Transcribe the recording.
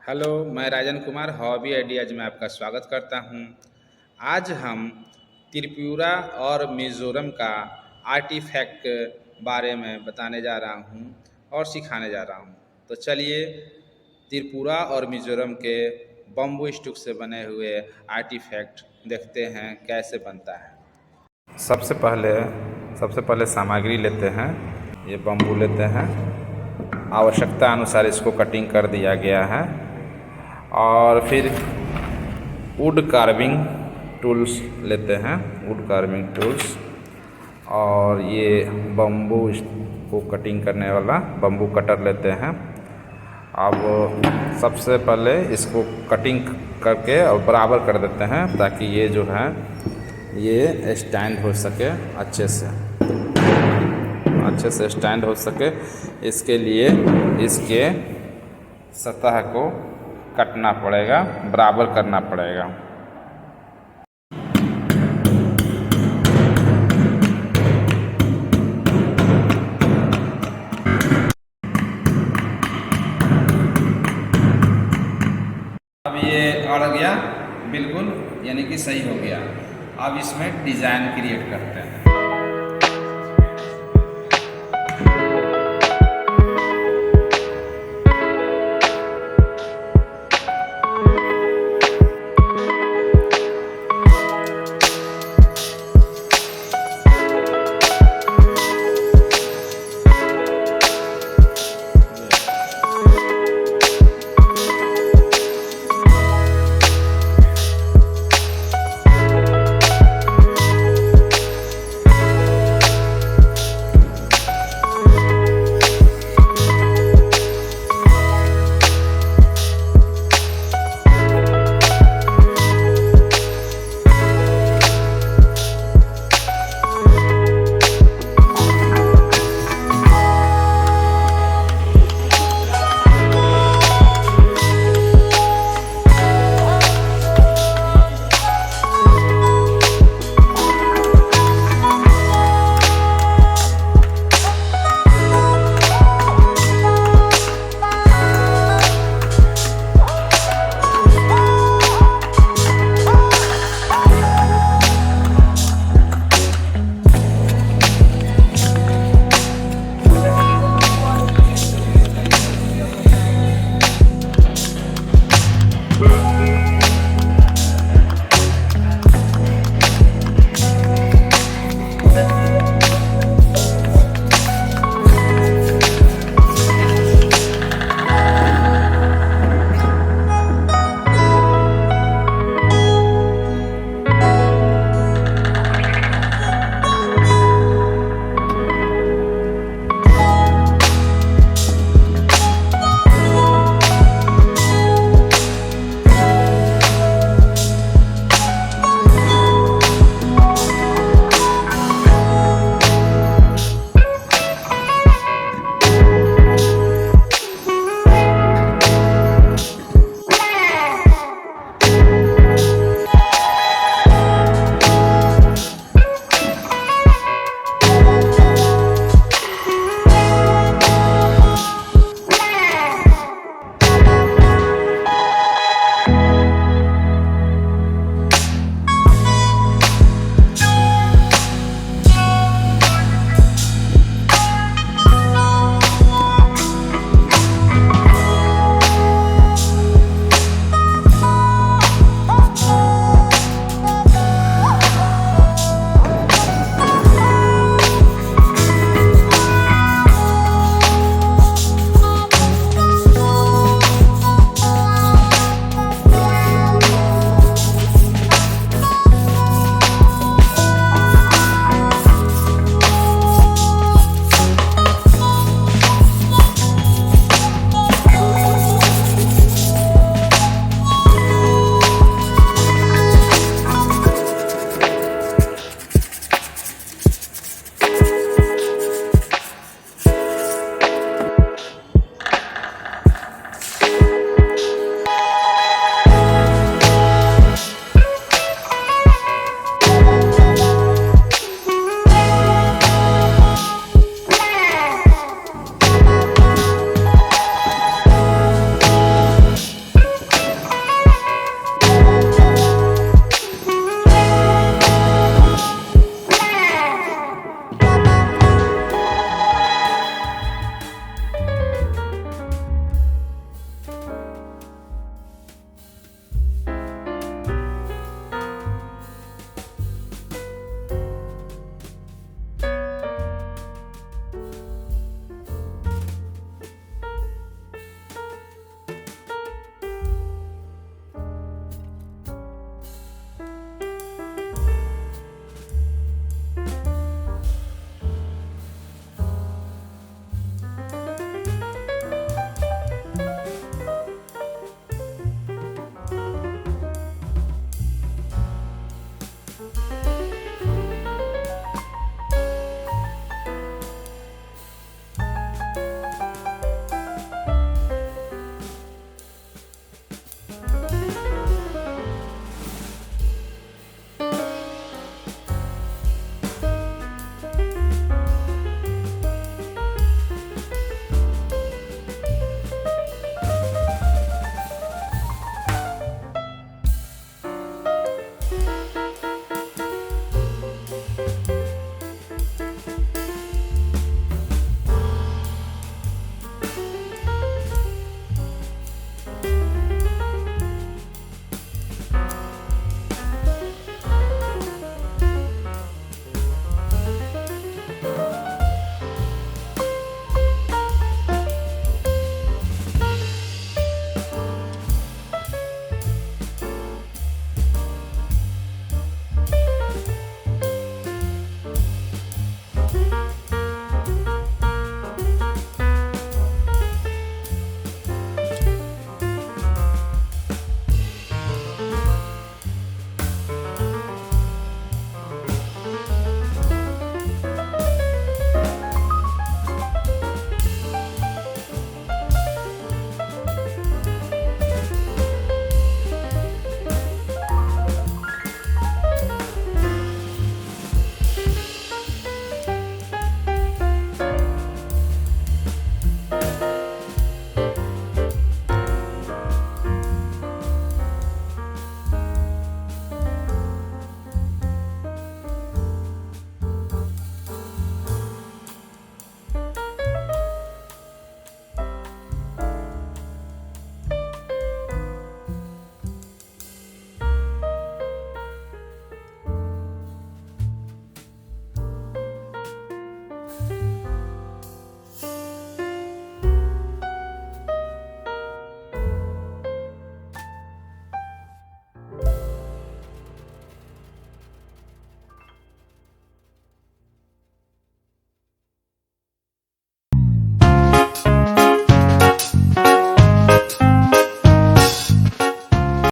Hello, मैं Rajan Kumar hobby ideas में आपका स्वागत करता हूं। आज हम त्रिपुरा और मिज़ोरम का आर्टिफैक्ट बारे में बताने जा रहा हूं और सिखाने जा रहा हूं। तो चलिए त्रिपुरा और मिज़ोरम के बम्बू स्टिक से बने हुए आर्टिफैक्ट देखते हैं कैसे बनता है। सबसे पहले सामग्री लेते हैं। ये बम्बू लेते हैं, आवश्यकता अनुसार इसको कटिंग कर दिया गया है। और फिर वुड कार्विंग टूल्स लेते हैं, वुड कार्विंग टूल्स। और ये बम्बू को कटिंग करने वाला बम्बू कटर लेते हैं। अब सबसे पहले इसको कटिंग करके और बराबर कर देते हैं ताकि ये जो है ये स्टैंड हो सके, अच्छे से स्टैंड हो सके। इसके लिए इसके सतह को कटना पड़ेगा, बराबर करना पड़ेगा। अब ये अड़ गया बिल्कुल, यानी कि सही हो गया। अब इसमें डिज़ाइन क्रिएट करते हैं।